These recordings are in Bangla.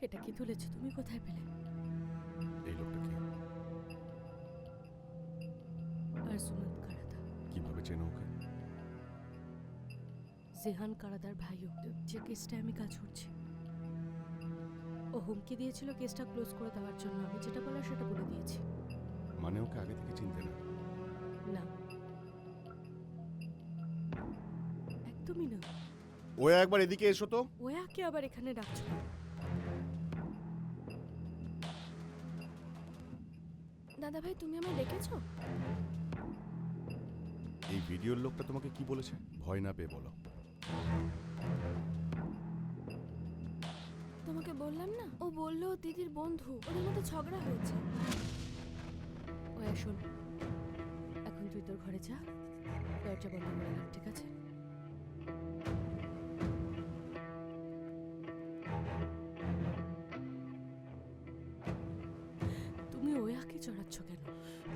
এটা কি তুলেছো? তুমি কোথায় পেলে? এই লোকটা কি? আর সুমন্ত কারাদা। কিভাবে চেনো ওকে? জিহান কারাদার ভাইও, যে কেসটা আমি কাজ করছি। ও হুমকি দিয়েছিল কেসটা ক্লোজ করে দেওয়ার জন্য। আমি যেটা বলার সেটা বলে দিয়েছি। মানে ওকে আগে থেকে চিনতে না? না, একদমই না। ও একবার এদিকে এসো তো। ওয়াকে আবার এখানে ডাকছো? দাদা ভাই, তুমি আমায় ডেকেছো? এই ভিডিওর লোকটা তোমাকে কি বলেছে? ভয় না পেয়ে বলো। তোমাকে বললাম না, ও বললো দিদির বন্ধু, ওদের মধ্যে ঝগড়া হয়েছে। ওয়া শোন, এখন তুই তোর ঘরে যা, দরজা বন্ধ করে রাখ, ঠিক আছে? তুমি ওয়াকে চড়াচ্ছ কেন?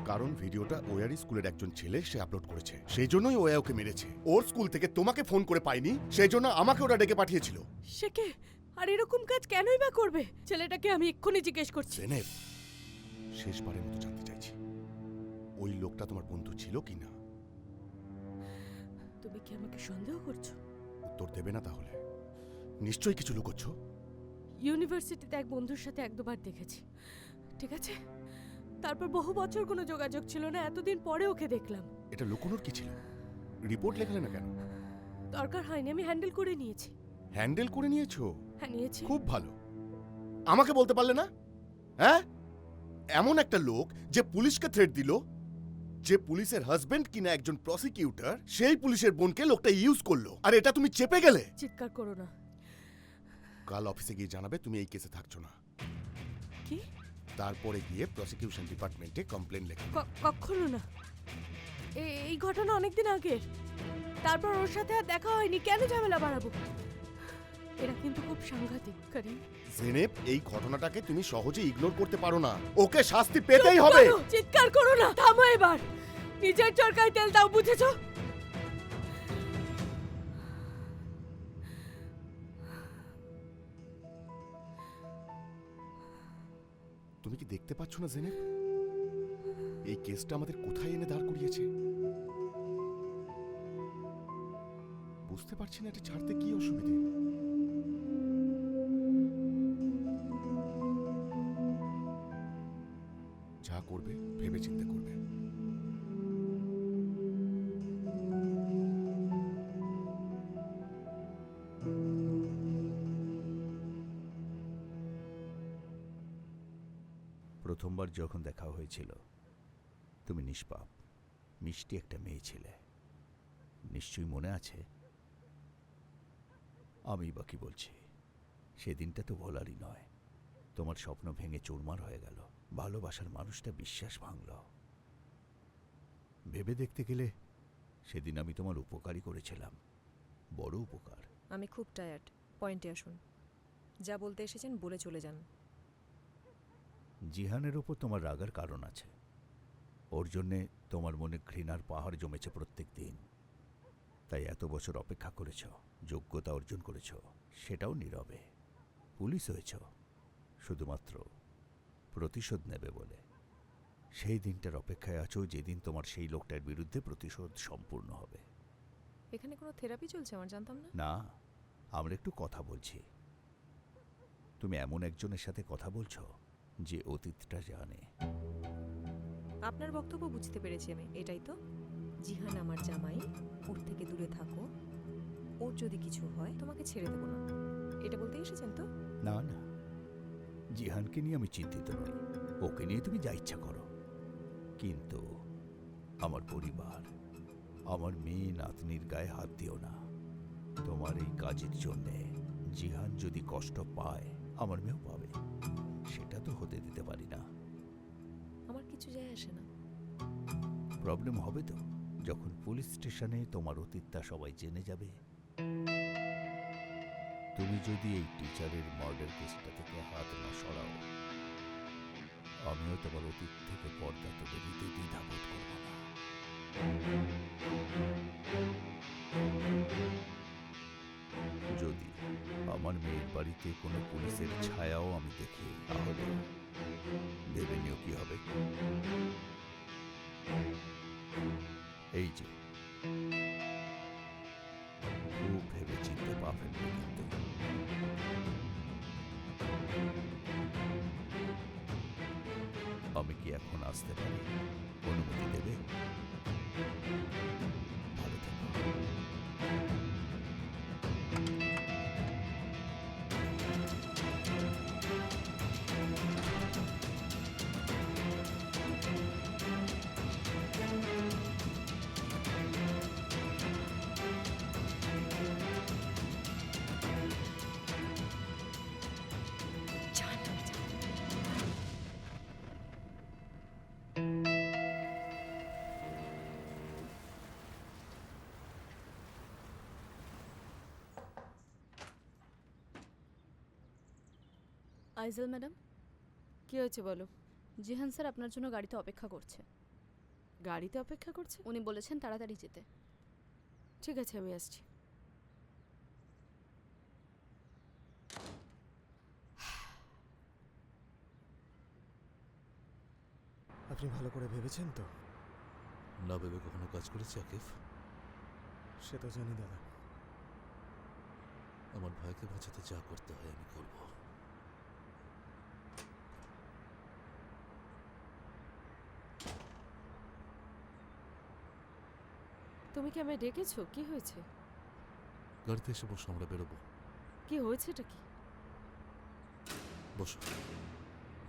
কারণ ভিডিওটা ওয়ারই স্কুলের একজন ছেলে সে আপলোড করেছে, সেই জন্যই ওয়া ওকে মেরেছে। ওর স্কুল থেকে তোমাকে ফোন করে পাইনি, সেই জন্য আমাকে ওরা ডেকে পাঠিয়েছিল। সে কে? আর এরকম কাজ কেনই বা করবে? ছেলেটাকে আমি এক্ষুনি জিজ্ঞেস করছি। জেনেভ, শেষবারের মতো জানতে চাইছি, ওই লোকটা তোমার বন্ধু ছিল কি না? তুমি কি আমাকে সন্দেহ করছো? উত্তর দেবে না তাহলে? নিশ্চয়ই কিছু লুকোচ্ছ। ইউনিভার্সিটিতে এক বন্ধুর সাথে এক দুবার দেখেছি, ঠিক আছে? তারপর বহু বছর কোনো যোগাযোগ ছিল না, এতদিন পরে ওকে দেখলাম। এটা লুকোনোর কি ছিল? রিপোর্ট লেখালে না কেন? দরকার হয়নি, আমি হ্যান্ডেল করে নিয়েছি। হ্যান্ডেল করে নিয়েছো? হ্যাঁ, নিয়েছি। খুব ভালো। আমাকে বলতে পারলে না? হ্যাঁ, এমন একটা লোক যে পুলিশকে থ্রেট দিল, যে পুলিশের হাজবেন্ড কিনা একজন প্রসিকিউটর, সেই পুলিশের বোনকে লোকটা ইউজ করলো, আর এটা তুমি চেপে গেলে। চিৎকার করো না। কাল অফিসে গিয়ে জানাবে তুমি এই কেসে থাকছো না। কি? তারপরে গিয়ে প্রসিকিউশন ডিপার্টমেন্টে কমপ্লেন লেখা। কখনো না। এই ঘটনা অনেকদিন আগের, তারপর ওর সাথে আর দেখা হয়নি। কেন ঝামেলা বাড়াবো? এরা কিন্তু খুব সাংঘাতিক, করিম। জেনেব, এই ঘটনাটাকে তুমি সহজে ইগনোর করতে পারো না। ওকে শাস্তি পেতেই হবে। চিৎকার করো না, থামো এবার। নিজের চরকায় তেল দাও, বুঝেছো? তুমি কি দেখতে পাচ্ছ না জেনেব, এই কেসটা আমাদের কোথায় এনে দাঁড় করিয়েছে? বুঝতে পারছি না এটা ছাড়তে কি অসুবিধে। যা করবে ভেবে চিন্তে করবে। প্রথমবার যখন দেখা হয়েছিল তুমি নিষ্পাপ মিষ্টি একটা মেয়ে ছিলে, নিশ্চয়ই মনে আছে? আমি বা কি বলছি, সেদিনটা তো ভোলারই নয়। তোমার স্বপ্ন ভেঙে চুরমার হয়ে গেল, ভালোবাসার মানুষটা বিশ্বাস ভাঙল। ভেবে দেখতে গেলে সেদিন আমি তোমার উপকারই করেছিলাম, বড় উপকার। আমি খুব টায়ার্ড, পয়েন্টে আসুন। যা বলতে এসেছেন বলে চলে যান। জিহানের ওপর তোমার রাগার কারণ আছে, ওর জন্যে তোমার মনে ঘৃণার পাহাড় জমেছে প্রত্যেক দিন। তাই এত বছর অপেক্ষা করেছ, যোগ্যতা অর্জন করেছ, সেটাও নীরবে। পুলিশ হয়েছ শুধুমাত্র প্রতিশোধ নেবে বলে। সেই দিনটার অপেক্ষায় আছো যেদিন তোমার সেই লোকটার বিরুদ্ধে প্রতিশোধ সম্পূর্ণ হবে। এখানে কোনো থেরাপি চলছে আমার জানতাম না। না, আমরা একটু কথা বলছি। তুমি এমন একজনের সাথে কথা বলছো যে অতীতটা জানে। আপনার বক্তব্য বুঝতে পেরেছি আমি, এটাই তো? জিহান আমার জামাই, ওর থেকে দূরে থাকো, ওর যদি কিছু হয় তোমাকে ছেড়ে দেবো না, এটা বলতে এসেছেন তো? না না, জিহানকে নিয়ে আমি চিন্তিত নই, ওকে নিয়ে তুমি যা ইচ্ছা করো। কিন্তু আমার পরিবার, আমার মেয়ে নাতনির গায়ে হাত দিও না। তোমার এই কাজের জন্যে জিহান যদি কষ্ট পায়, আমার মেয়েও পাবে, সেটা তো হতে দিতে পারি না। আমার কিছু যায় আসে না। প্রবলেম হবে তো যখন পুলিশ স্টেশনে তোমার অতীতটা সবাই জেনে যাবে। তুমি যদি এই টিচারের মার্ডার কেসটা থেকে হাত না সরাও, আমিও তোমার অতীত থেকে পর্দা তুলে দিতে দ্বিধাবোধ করব না। যদি আমার মেয়ের বাড়িতে কোনো পুলিশের ছায়াও আমি দেখি, তাহলে ভেবে নিও কি হবে। এই যে, খুব ভেবে চিনতে পা ফেলবে কিন্তু। আমি কি এখন আসতে পারি? অনুমতি দেবে? ভালো থেকো। আইজেল ম্যাডাম, কি হয়েছে বলো? জিহান স্যার আপনার জন্য গাড়িতে অপেক্ষা করছে। গাড়িতে অপেক্ষা করছে? উনি বলেছেন তাড়াতাড়ি যেতে। ঠিক আছে, আমি আসছি। আপনি ভালো করে ভেবেছেন তো? না ভেবে কখনো কাজ করেছি আকিফ? সে তো জানি দাদা। আমার ভাইকে বাঁচাতে যা করতে হয় আমি করব। তুমি কি আমায় ডেকেছো? কি হয়েছে? গাড়িতে এসে বসো, আমরা বেরোবো। কি হয়েছে এটা কি? বসো,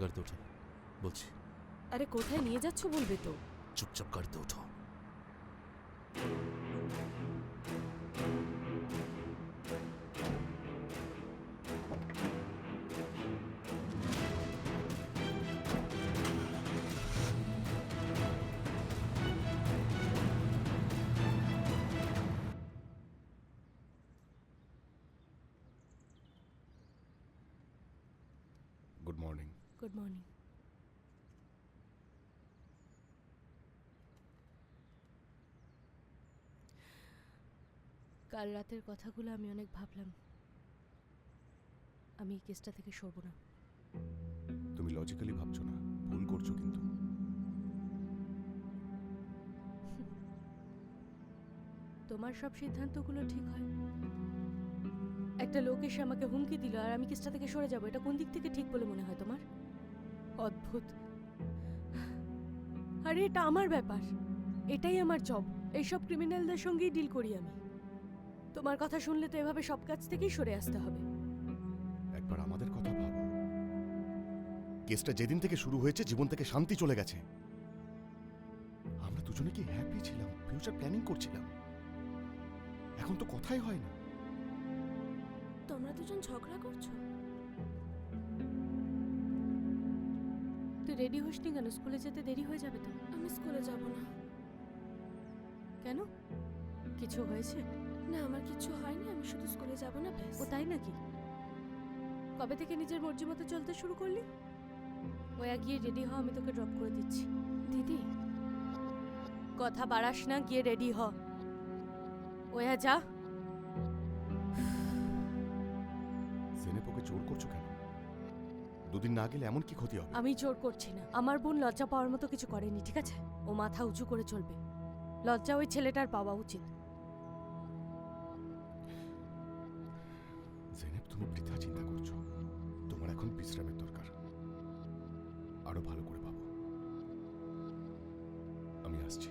গাড়িতে ওঠো বলছি। আরে কোথায় নিয়ে যাচ্ছ বলবে তো। চুপচাপ গাড়িতে ওঠো। Good morning. Good morning. কাল রাতের কথাগুলো আমি অনেক ভাবলাম। আমি এই কেসটা থেকে সরব না। তুমি লজিক্যালি ভাবছো না, ভুল করছো কিন্তু। তোমার সব সিদ্ধান্তগুলো ঠিক হয়। একটা লোক এসে আমাকে হুমকি দিল আর আমি কেসটা থেকে সরে যাব, এটা কোন দিক থেকে ঠিক বলে মনে হয় তোমার? অদ্ভুত। আরে এটা আমার ব্যাপার, এটাই আমার জব। এইসব ক্রিমিনালদের সঙ্গেই ডিল করি আমি। তোমার কথা শুনলে তো এভাবে সব কাজ থেকেই সরে আসতে হবে। একবার আমাদের কথা ভাবো। কেসটা যেদিন থেকে শুরু হয়েছে জীবন থেকে শান্তি চলে গেছে। আমরা দুজনে কি হ্যাপি ছিলাম, ফিউচার প্ল্যানিং করছিলাম। এখন তো কথাই হয় না। তোমরা দুজন ঝগড়া করছো? তুই রেডি হসনি কেন? স্কুলে যেতে দেরি হয়ে যাবে তো। আমি স্কুলে যাব না। কেন? কিছু হয়েছে? না, আমার কিছু হয়নি, আমি শুধু স্কুলে যাব না ব্যাস। ও তাই নাকি? কবে থেকে নিজের মর্জি মতো চলতে শুরু করলি? ওয়া গিয়ে রেডি হ, আমি তোকে ড্রপ করে দিচ্ছি। দিদি, কথা বাড়াস না, গিয়ে রেডি হ। ওয়া যা। জেনেপ ওকে জোর করছো কেন? দুদিন না গেলে এমন কি ক্ষতি হবে? আমি জোর করছি না। আমার বোন লজ্জা পাওয়ার মতো কিছু করেনি, ঠিক আছে? ও মাথা উঁচু করে চলবে। লজ্জা ওই ছেলেটার পাওয়া উচিত। জেনেপ, তুমি বৃথা চিন্তা করছো। তোমার এখন বিশ্রামের দরকার। আরো ভালো করে ভাবো। আমি আসছি।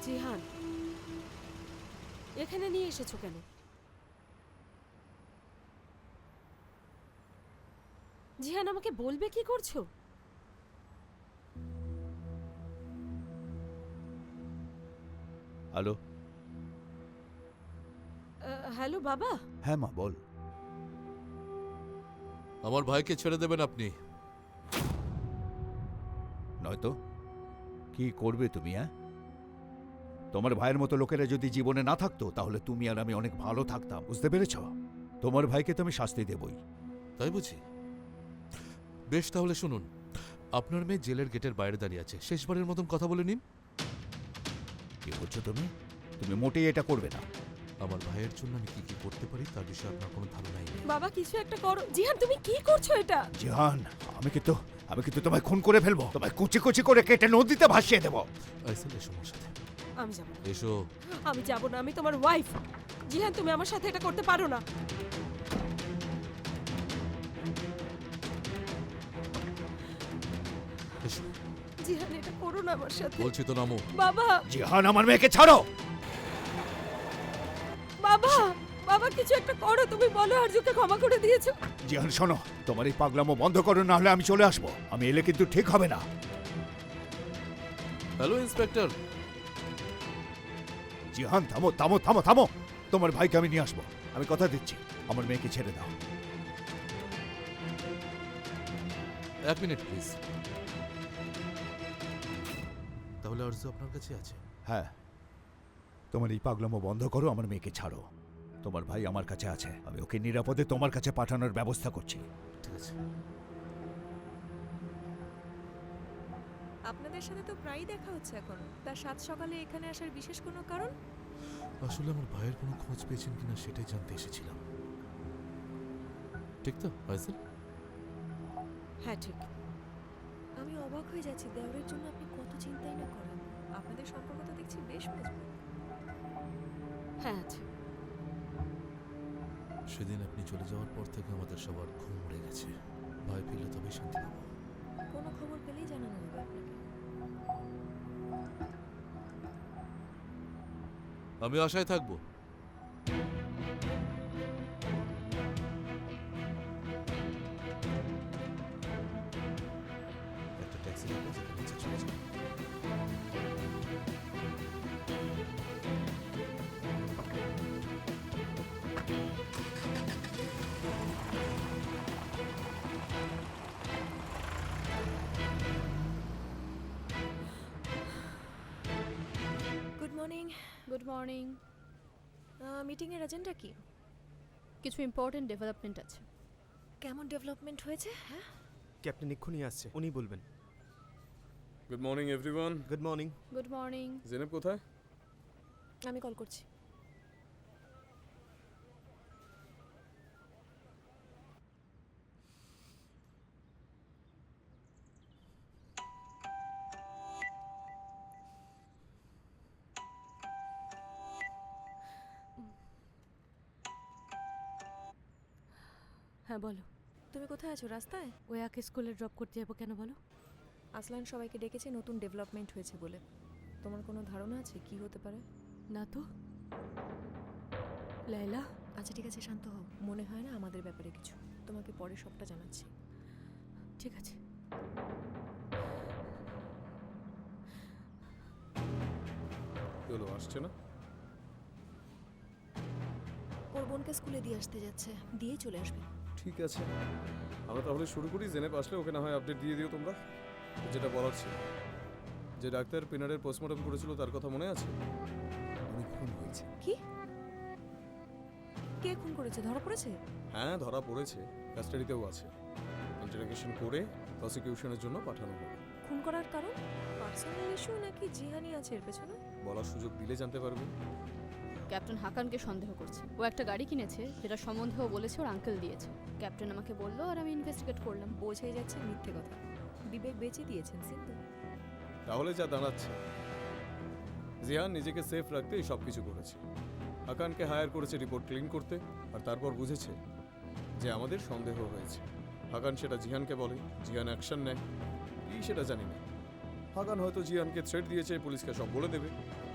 জিহান, এখানে নিয়ে এসেছো কেন? জিহান, আমাকে বলবে কি করছো? হ্যালো? হ্যালো বাবা। হ্যাঁ মা, বল। আমার ভাইকে ছেড়ে দেবেন আপনি। নয়তো কি করবে তুমি? হ্যাঁ, তোমার ভাইয়ের মতো লোকেরা যদি জীবনে না থাকতো তাহলে তুমি আর আমি অনেক ভালো থাকতাম, বুঝতে পেরেছ? তোমার ভাইকে তো আমি শাস্তি দেবই। তাই বুঝি? বেশ, তাহলে শুনুন, আপনার মেয়ে জেলের গেটের বাইরে দাঁড়িয়ে আছে, শেষবারের মতন কথা বলে নিন। কি করছো তুমি? তুমি মোটেই এটা করবে না। আমার ভাইয়ের জন্য আমি কি কি করতে পারি তার বিষয়ে আপনার কোনো ধারণাই নেই। বাবা, কিছু একটা করো। জিহান, তুমি কি করছো এটা? জিহান, আমি কিন্তু তোমায় খুন করে ফেলবো, তোমায় কুচি কুচি করে কেটে নদীতে ভাসিয়ে দেবো। আইসেল, এসো আমার সাথে। আমি যাব না। এসো। আমি যাব না, আমি তোমার ওয়াইফ। জিহান, তুমি আমার সাথে এটা করতে পারো না। এসো জিহান, এটা করো না আমার সাথে। বলছি তো, নামো। বাবা, জিহান, আমার মেয়েকে ছাড়ো। বাবা, বাবা, কিছু একটা করো। তুমি বলো আরজুকে ক্ষমা করে দিয়েছো। জিহান শোনো, তোমার এই পাগলামো বন্ধ করো, না হলে আমি চলে আসবো। আমি এলে কিন্তু ঠিক হবে না। Hello inspector. জিহান, থামো থামো থামো থামো। তোমার ভাইকে আমি নিয়ে আসবো, আমি কথা দিচ্ছি। আমার মেয়েকে ছেড়ে দাও। এক মিনিট প্লিজ। তাহলে আরজু আপনার কাছে আছে? হ্যাঁ, তোমার এই পাগলামো বন্ধ করো, আমার মেয়েকে ছাড়ো। তোমার ভাই আমার কাছে আছে, আমি ওকে নিরাপদে তোমার কাছে পাঠানোর ব্যবস্থা করছি। ঠিক আছে। আপনাদের সাথে তো প্রায়ই দেখা হচ্ছে এখন। তার সাত সকালে এখানে আসার বিশেষ কোনো কারণ? আসলে আমার ভাইয়ের কোনো খোঁজ পেয়েছেন কিনা সেটাই জানতে এসেছিলাম। ঠিক তো আইসেল? হ্যাঁ, ঠিক। আমি অবাক হয়ে যাচ্ছি, দেওরের জন্য আপনি কত চিন্তাই না করেন। আপনাদের সম্পর্ক তো দেখছি বেশ মজবুত। হ্যাঁ, আছে। সেদিন আপনি চলে যাওয়ার পর থেকে আমাদের সবার ঘুম উড়ে গেছে। ভাই পেলে তবেই শান্তি পাবো। কোনো খবর পেলেই জানানো হবে আপনাকে। আমি আশায় থাকবো। একটা ট্যাক্সি ডাকো, যেখানে ইচ্ছা চলে যাও। Good morning. Good morning. মিটিংয়ের এজেন্ডা কি? কিছু ইম্পর্টেন্ট ডেভেলপমেন্ট আছে। কেমন ডেভেলপমেন্ট হয়েছে? হ্যাঁ, ক্যাপ্টেন এক্ষুনি আসছে, উনি বলবেন। Good morning everyone. Good morning. Good morning. জেনেব কোথায়? আমি কল করছি। হ্যাঁ, বলো। তুমি কোথায় আছো? রাস্তায়? ওয়াকে স্কুলে ড্রপ করতে যাবো কেন বলো? আসলান সবাইকে ডেকেছে নতুন ডেভেলপমেন্ট হয়েছে বলে। তোমার কোনো ধারণা আছে কি হতে পারে? না তো। লাইলা, আচ্ছা ঠিক আছে, শান্ত হও। মনে হয় না আমাদের ব্যাপারে কিছু। তোমাকে পরে সবটা জানাচ্ছি। ঠিক আছে। চলো, আসছে না? ওর বোনকে স্কুলে দিয়ে আসতে যাচ্ছে, দিয়ে চলে আসবে। ঠিক আছে, আমরা তাহলে শুরু করি। জেনেব আসলে ওকে না হয় আপডেট দিয়ে দিও তোমরা। যেটা বলার ছিল, যে ডাক্তার পিনারের পোস্টমর্টম করেছিল তার কথা মনে আছে? উনি খুন হয়েছে। কি? কে খুন করেছে? ধরা পড়েছে? হ্যাঁ, ধরা পড়েছে, কাস্টাডিতেও আছে। ইন্টারোগেশন করে প্রসিকিউশনের জন্য পাঠানো হবে। খুন করার কারণ পার্সোনাল ইস্যু নাকি জিহানি আছে এর পেছনে? বলার সুযোগ দিলে জানতে পারবে। ক্যাপ্টেন হাকানকে সন্দেহ করছে। ও একটা গাড়ি কিনেছে, যেটা সম্বন্ধে ও বলেছে ওর আঙ্কেল দিয়েছে। ক্যাপ্টেন আমাকে বললো আর আমি ইনভেস্টিগেট করলাম। বোঝাই যাচ্ছে মিথ্যে কথা। বিবেক বেঁচে দিয়েছেন সিন্ধু। তাহলে যা দাঁড়াচ্ছে, জিহান নিজেকে সেফ রাখতে এই সব কিছু করেছে। হাকানকে হায়ার করেছে রিপোর্ট ক্লিন করতে, আর তারপর বুঝেছে যে আমাদের সন্দেহ হয়েছে। হাকান সেটা জিহানকে বলে, জিহান অ্যাকশন নেয়, কি সেটা জানি না। হাকান হয়তো জিহানকে থ্রেট দিয়েছে পুলিশকে সব বলে দেবে,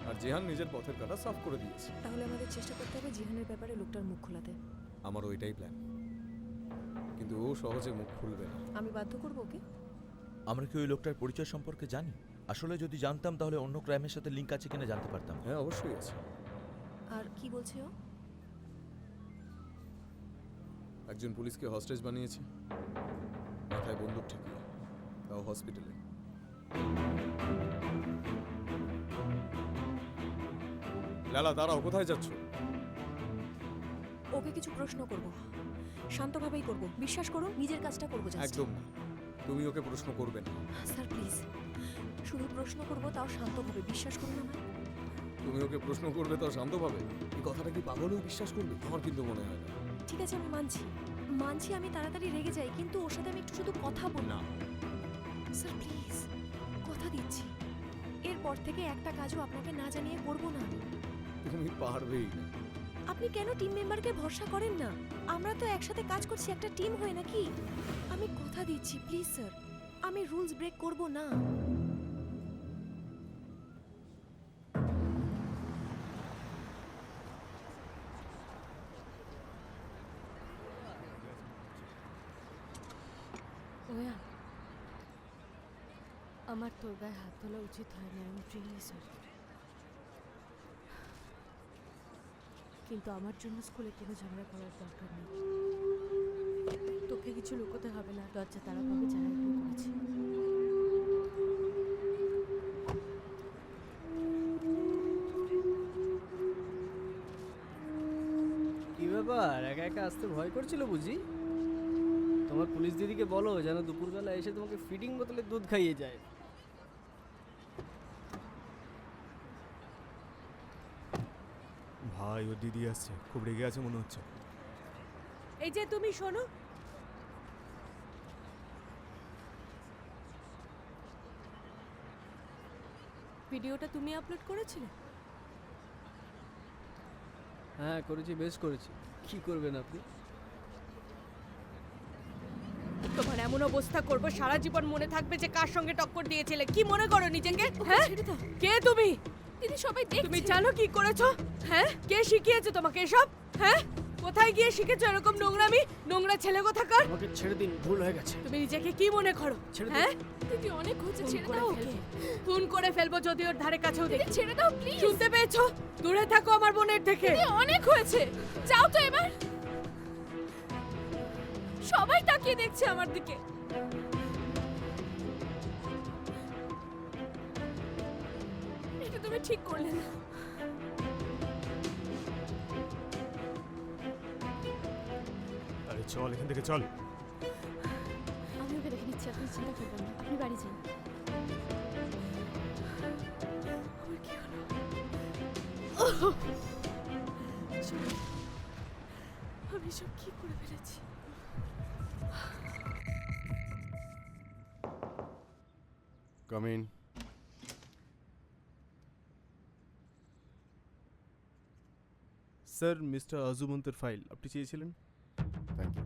আর জিহান নিজের পথের কাটা সাফ করে দিয়েছে। তাহলে আমাদের চেষ্টা করতে হবে জিহানের ব্যাপারে লোকটার মুখ খোলাতে। আমার ওইটাই প্ল্যান, কিন্তু ও সহজে মুখ খুলবে না। আমি বাধ্য করবো ওকে। আমরা কি ওই লোকটার পরিচয় সম্পর্কে জানি? আসলে যদি জানতাম তাহলে অন্য ক্রাইমের সাথে লিঙ্ক আছে কিনা জানতে পারতাম। হ্যাঁ অবশ্যই আছে। আর কি বলছে ও? একজন পুলিশকে হস্টেজ বানিয়েছে, মাথায় বন্দুক ঠেকিয়ে, তাও হসপিটালে। লালা দাঁড়াও, কোথায় যাচ্ছ? ওকে কিছু প্রশ্ন করব, শান্তভাবেই করব, বিশ্বাস করো নিজের কাজটা করবো জাস্ট। একদম না, তুমি ওকে প্রশ্ন করবে না। স্যার প্লিজ, শুধু প্রশ্ন করব, তাও শান্তভাবে, বিশ্বাস করুন আমায়। তুমি ওকে প্রশ্ন করবে তো শান্তভাবে? এই কথাটা কি পাগলেও বিশ্বাস করবে? আমার কিন্তু মনে হয় না। ঠিক আছে, আমি মানছি মানছি, আমি তাড়াতাড়ি রেগে যাই, কিন্তু ওর সাথে আমি একটু শুধু কথা বলি। না, স্যার প্লিজ, কথা দিচ্ছি, এরপর থেকে একটা কাজও আপনাকে না জানিয়ে করব না। তুমি পারবেই না। আপনি কেন টিম মেম্বারকে ভরসা করেন না? আমরা তো একসাথে কাজ করছি, একটা টিম হয়ে নাকি? আমি কথা দিচ্ছি, প্লিজ স্যার, আমি রুলস ব্রেক করব না। ওয়া, আমার তোর গায়ে হাত তোলা উচিত হয়নি, আমি রিয়েলি সরি। কিন্তু আমার জন্য স্কুলে কোনো ঝগড়া করার দরকার নেই। তোকে কিছু লুকোতে হবে না, লজ্জা তারা পাবে যারা এগুলো করেছে। কি ব্যাপার, একা একা আসতে ভয় করছিল বুঝি? তোমার পুলিশ দিদিকে বলো যেন দুপুরবেলা এসে তোমাকে ফিডিং বোতলে দুধ খাইয়ে যায়। ভাই ও দিদি আসছে, খুব রেগে আছে মনে হচ্ছে। এই যে তুমি শোনো, ভিডিওটা তুমি আপলোড করেছিলে? হ্যাঁ করেছি, বেশ করেছি। কি করবেন আপনি? তোমার এমন অবস্থা করব সারা জীবন মনে থাকবে যে কার সঙ্গে টক্কর দিয়েছিলে। কি মনে করো নিজেকে? হ্যাঁ, কে তুমি? দিদি সবাই তুমি জানো কি করেছো? হ্যাঁ, কে শিখিয়েছে তোমাকে এসব? হ্যাঁ, কোথায় গিয়ে শিখেছো এরকম নোংরামি? নোংরা ছেলে কোথাকার। আমাকে ছেড়ে দিন, ভুল হয়ে গেছে। তুমি নিজেকে কি মনে করো? ছেড়ে দিন। হ্যাঁ, দিদি অনেক হচ্ছে, ছেড়ে দাও ওকে। খুন করে ফেলবো যদি ওর ধারে কাছেও দিদি দেখি। ছেড়ে দাও প্লিজ। শুনতে পেয়েছো? দূরে থাকো আমার বোনের থেকে। দিদি অনেক হয়েছে, যাও তো এবার। সবাই তাকিয়ে দেখছে আমার দিকে। এটা তুমি ঠিক করলে না। আরে চল এখান থেকে, চল। আমি ওকে দেখে নিচ্ছি, আপনি চিন্তা করবেন না, আপনি বাড়ি যান। আমার কি হলো? আমি সব কি করে ফেলেছি? Come in. স্যার, মিস্টার আজুমন্তের ফাইল আপনি চেয়েছিলেন। Thank you.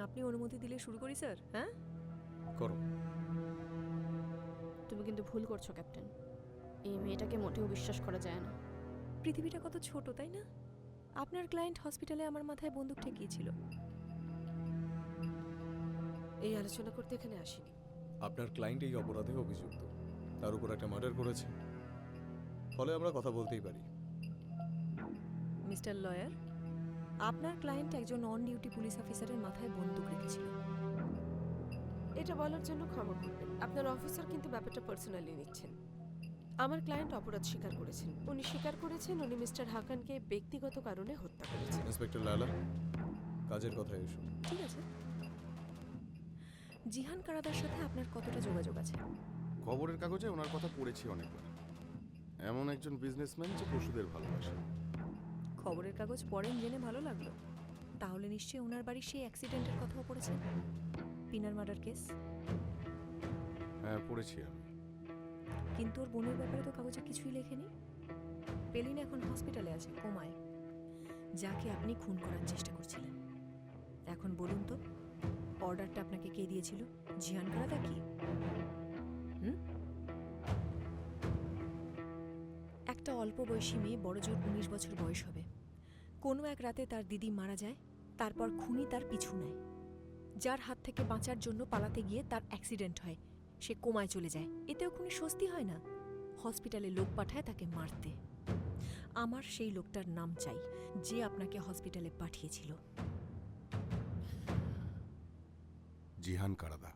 আপনি অনুমতি দিলে শুরু করি স্যার? হ্যাঁ, করো। তুমি কিন্তু ভুল করছো ক্যাপ্টেন, এই মেয়েটাকে মোটেও বিশ্বাস করা যায় না। পৃথিবীটা কত ছোট তাই না? আপনার ক্লায়েন্ট হসপিটালে আমার মাথায় বন্দুক ঠেকিয়েছিল। এই আলোচনা করতে এখানে আসিনি। আপনার ক্লায়েন্ট এই অপরাধে অভিযুক্ত, তার উপর একটা মার্ডার করেছে, ফলে আমরা কথা বলতেই পারি। মিস্টার লয়ার, আপনার ক্লায়েন্ট একজন অন ডিউটি পুলিশ অফিসারের মাথায় বন্দুক রেখেছিল। এটা বলার জন্য ক্ষমা করবেন, আপনার অফিসার কিন্তু ব্যাপারটা পার্সোনালি নিচ্ছেন। আমার ক্লায়েন্ট অপরাধ স্বীকার করেছেন। উনি স্বীকার করেছেন উনি মিস্টার হাকানকে ব্যক্তিগত কারণে হত্যা করেছেন। ইন্সপেক্টর লায়লা, কাজের কথায় এসো। ঠিক আছে। জিহান কারাদার সাথে আপনার কতটা যোগাযোগ আছে? খবরের কাগজে ওনার কথা পড়েছি অনেকবার। এমন একজন বিজনেসম্যান যে পশুদের ভালোবাসে। খবরের কাগজ পড়েন জেনে ভালো লাগলো। তাহলে নিশ্চয়ই ওনার বাড়ির সেই অ্যাক্সিডেন্টের কথাও পড়েছেন, পিনার মার্ডার কেস। হ্যাঁ, পড়েছি আমি। কিন্তু ওর বোনের ব্যাপারে তো কাগজে কিছুই লেখেনি। পেলিন এখন হসপিটালে আছে, কোমায়, যাকে আপনি খুন করার চেষ্টা করছিলেন। এখন বলুন তো, অর্ডারটা আপনাকে কে দিয়েছিল? জিহান কারাদা কি? একটা অল্প বয়সী মেয়ে, বড়জোর 19 বছর বয়স হবে, কোনো এক রাতে তার দিদি মারা যায়, তারপর খুনি তার পিছু নেয়। যার হাত থেকে বাঁচার জন্য পালাতে গিয়ে তার অ্যাক্সিডেন্ট হয়, সে কোমায় চলে যায়। এতেও খুনি স্বস্তি হয় না, হসপিটালে লোক পাঠায় তাকে মারতে। আমার সেই লোকটার নাম চাই যে আপনাকে হসপিটালে পাঠিয়েছিল। জিহান কারাদা।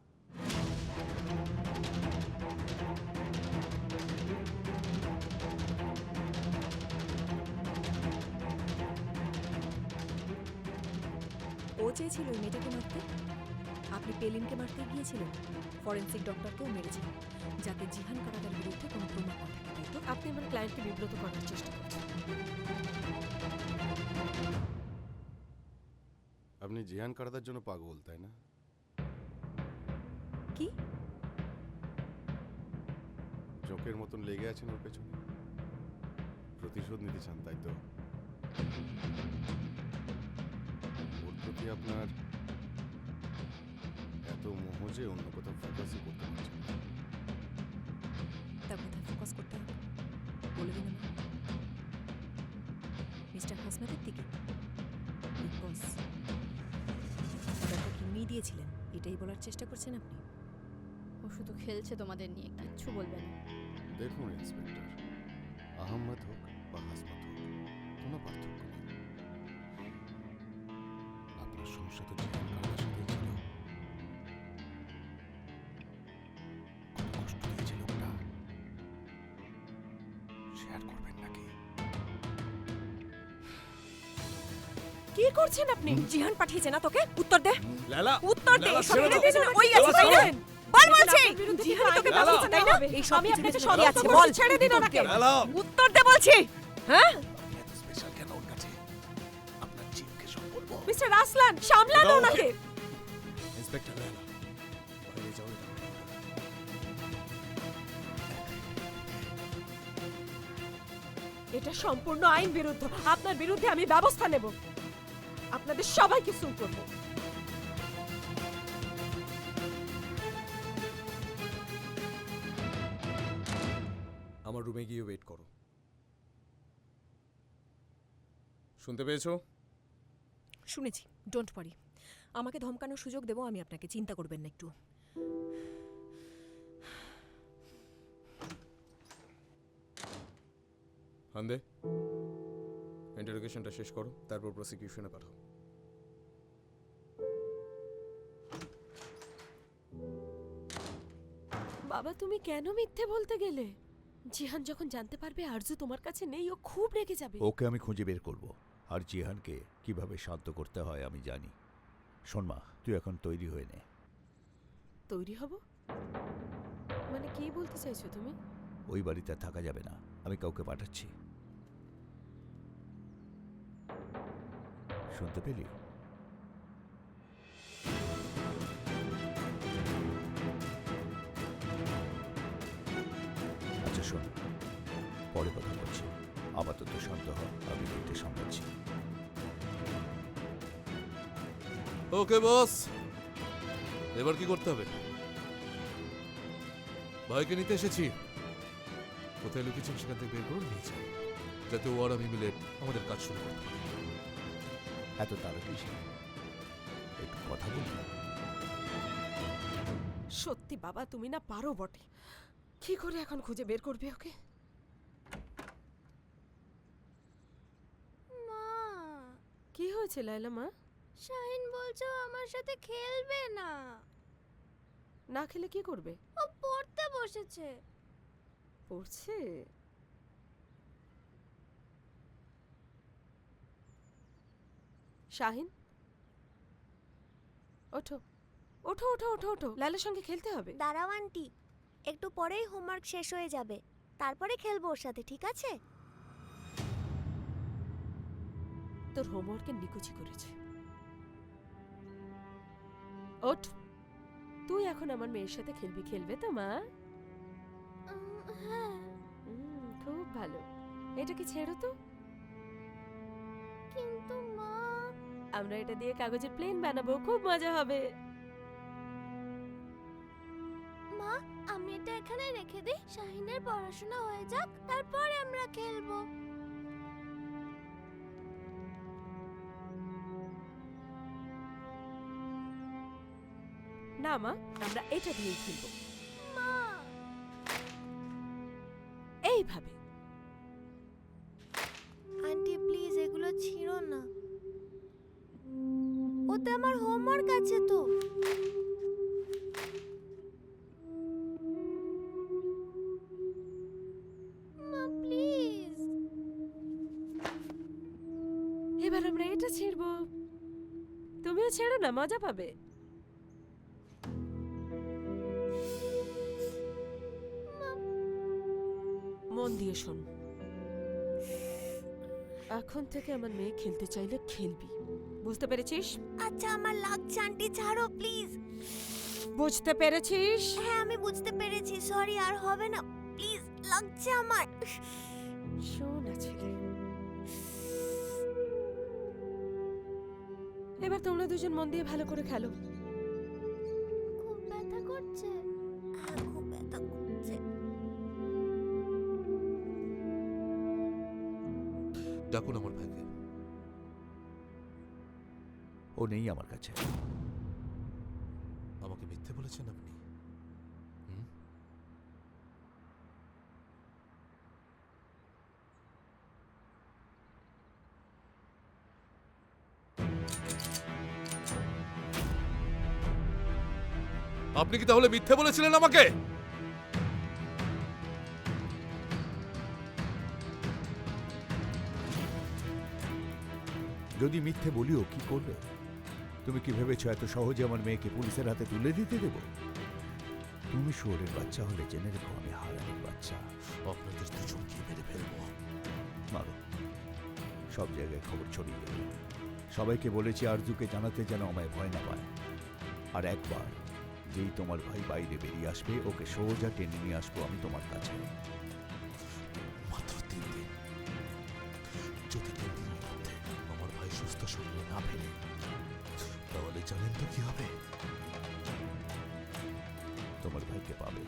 ও চেয়েছিল ওই মেয়েটাকে মারতে, আপনি পেলিনকে মারতে গিয়েছিলেন, ফরেন্সিক ডক্টরকেও মেরেছিলেন, যাতে জিহান কারাদার বিরুদ্ধে কোনো প্রমাণ না থাকে, তাই তো? আপনি আমার ক্লায়েন্টকে বিব্রত করার চেষ্টা করছেন। আপনি জিহান কারাদার জন্য পাগল, তাই না? কি? জোকের মতন লেগে আছেন ওর পেছনে। প্রতিশোধ নিতে চান, তাই তো? ওর প্রতি আপনার এত মোহ যে অন্য কোথাও ফোকাসই করতে পারছেন না। তা কোথায় ফোকাস করতে হবে বলে দিন আমায়। মিস্টার হাসনাতের দিকে? বিগ বস অর্ডারটা কি উনিই দিয়েছিলেন, এটাই বলার চেষ্টা করছেন আপনি? ও শুধু খেলছে তোমাদের নিয়ে, কিচ্ছু বলবে না। দেখুন ইন্সপেক্টর, আহম্মদ হোক বা হাসমত হোক, কোনো পার্থক্য নেই। আপনার সমস্যা তো জিহান কারাদার সাথেই ছিল। কত কষ্ট দিয়েছে লোকটা, শেয়ার করবেন নাকি? কি করছেন আপনি? জিহান পাঠিয়েছে না তোকে? উত্তর দে, লায়লা, উত্তর দে। লায়লা, সব ছেড়ে মেরে দাও। দিয়েছে না, ওই আছে, তাই না? বল বলছি, জিহান তোকে লায়লা। পাঠিয়েছে, তাই না? এই সব আমি কিছু আপনাকে কিছু সব সবই আছে, বলছি, বল। ছেড়ে দিন ওনাকে। লায়লা, উত্তর দে বলছি। হ্যাঁ, আপনি এত স্পেশাল কেন ওর কাছে? আপনার চিফকে সব বলবো। মিস্টার রাসলান, সামলান দাও। ওনাকে। ইন্সপেক্টর লায়লা, বাইরে যাও। এটা সম্পূর্ণ আইন বিরুদ্ধ। আপনার বিরুদ্ধে আমি ব্যবস্থা নেব। আপনাদের সবাইকে সুল করব। আমার রুমে গিয়ে ওয়েট করো। শুনতে পেয়েছো? শুনেছি, ডোন্ট ওয়ারি। আমাকে ধমকানোর সুযোগ দেবো আমি আপনাকে, চিন্তা করবেন না একটু। হান্দে, ইন্টারোগেশনটা শেষ করো, তারপর প্রসিকিউশনে পাঠাও। বাবা, তুমি কেন মিথ্যে বলতে গেলে? জিহান যখন জানতে পারবে আরজু তোমার কাছে নেই, ও খুব রেগে যাবে। ওকে আমি খুঁজে বের করব, আর জিহানকে কিভাবে শান্ত করতে হয় আমি জানি। শোন মা, তুই এখন তৈরি হয়ে নে। তৈরি হব মানে কি বলতে চাইছো তুমি? ওই বাড়িতে আর থাকা যাবে না, আমি কাউকে পাঠাচ্ছি। শুনতে পেলি? আচ্ছা শোন, পরে কথা বলছি, আপাতত শান্ত হ, আমি দিকটা সামলাচ্ছি। ওকে বস, এবার কি করতে হবে? ভাইকে নিতে এসেছি, কোথায় লুকিয়েছেন সেখান থেকে বের করে নিয়ে যাই, যাতে ও আর আমি মিলে আমাদের কাজ শুরু করতে পারি। এত তাড়াতাড়ি একটু কথা বলবো। সত্যি বাবা, তুমি না পারো বটে। কি করে এখন খুঁজে বের করবে ওকে? মা, কি হয়েছে লাইলা মা? শাহিন বলছে ও আমার সাথে খেলবে না। না খেলে কি করবে? ও পড়তে বসেছে। পড়ছে? শাহিন, ওঠো ওঠো ওঠো ওঠো ওঠো, লালার সঙ্গে খেলতে হবে। দাঁড়াও আন্টি, একটু পরেই হোমওয়ার্ক শেষ হয়ে যাবে, তারপরে খেলবো ওর সাথে, ঠিক আছে? তোর হোমওয়ার্কের নিকুচি করেছে। ওঠ, তুই এখন আমার মেয়ের সাথে খেলবি। খেলবে তো মা? হ্যাঁ, খুব ভালো। এটাকে ছেড়ো তো। কিন্তু মা, আমরা এটা দিয়ে কাগজের প্লেন বানাবো, খুব মজা হবে। মা আমি এটা এখানে রেখে দিই, শাহিনের পড়াশোনা হয়ে যাক, তারপরে আমরা খেলবো। না মা, আমরা এটা দিয়েই খেলবো, মা, এইভাবে। আন্টি প্লিজ এগুলো ছিঁড়ো না, ওতে আমার হোমওয়ার্ক আছে তো। মা প্লিজ। এবার আমরা এটা ছেড়বো, তুমিও ছেড়ো না, মজা পাবে। মন দিয়ে শোন, এখন থেকে আমার মেয়ে খেলতে চাইলে খেলবি, বুঝতে পেরেছিস? আচ্ছা আমার লাগছে আন্টি, ছাড়ো প্লিজ। বুঝতে পেরেছিস? হ্যাঁ আমি বুঝতে পেরেছি, সরি, আর হবে না প্লিজ, লাগছে আমার। শোন ছেলে, এবার তোমরা দুজন মন দিয়ে ভালো করে খেলো। খুব ব্যথা করছে? হ্যাঁ খুব ব্যথা করছে। ডাকুন আমার ভাইকে। ও নেই আমার কাছে। আমাকে মিথ্যে বলেছেন আপনি? হুম? আপনি কি তাহলে মিথ্যে বলেছিলেন আমাকে? যদি মিথ্যে বলিও কি করবে? তুমি কি ভেবেছো এত সহজে আমার মেয়েকে পুলিশের হাতে তুলে দিতে দেব? তুমি শুয়োরের বাচ্চা হলে জেনে রেখো আমি হারানের বাচ্চা। আপনাদের তো চমকিয়ে মেরে ফেলবো। মারো, সব জায়গায় খবর ছড়িয়ে দেবে। সবাইকে বলেছি আরজুকে জানাতে যেন আমায় ভয় না পায়। আর একবার যেই তোমার ভাই বাইরে বেরিয়ে আসবে, ওকে সোজা টেনে নিয়ে আসবো আমি তোমার কাছে। মাত্র 3 দিন। যদি 3 দিনের মধ্যে আমার ভাই সুস্থ শরীরে না ফেলে, তাহলে জানেন তো কি হবে? তোমার ভাইকে পাবে,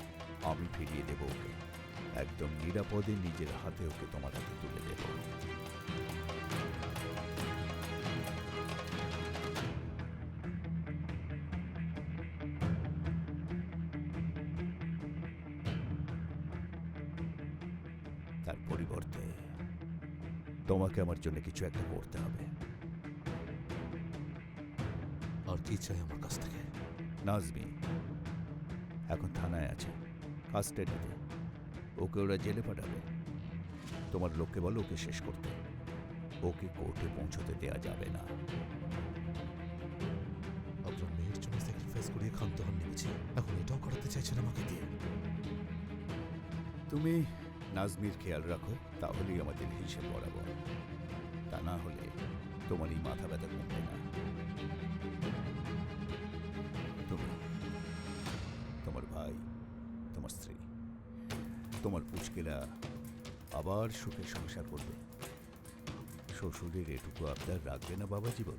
আমি ফিরিয়ে দেবো ওকে। একদম নিরাপদে নিজের হাতে ওকে তোমার হাতে তুলে দেব। তার পরিবর্তে তোমাকে আমার জন্য কিছু একটা করতে হবে। আর কি চাই আমার কাছ থেকে? নাজমি এখন থানায় আছে, কাস্টাডিতে। ওকে ওরা জেলে পাঠাবে। তোমার লোককে বলো ওকে শেষ করতে। ওকে কোর্টে পৌঁছতে দেয়া যাবে না। আপনার মেয়ের জন্য স্যাক্রিফাইস করিয়ে ক্ষান্ত হন নিয়েছি, এখন এটাও করাতে চাইছেন আমাকে দিয়ে? তুমি নাজমির খেয়াল রাখো, তাহলেই আমাদের হিসেব বরাবর। তা না হলে তোমার এই মাথা ব্যথা কমবে না। তুমি, তোমার ভাই, তোমার স্ত্রী, তোমার পুচকেলা আবার সুখে সংসার করবে। শ্বশুরের এটুকু আবদার রাখবে না বাবা জীবন?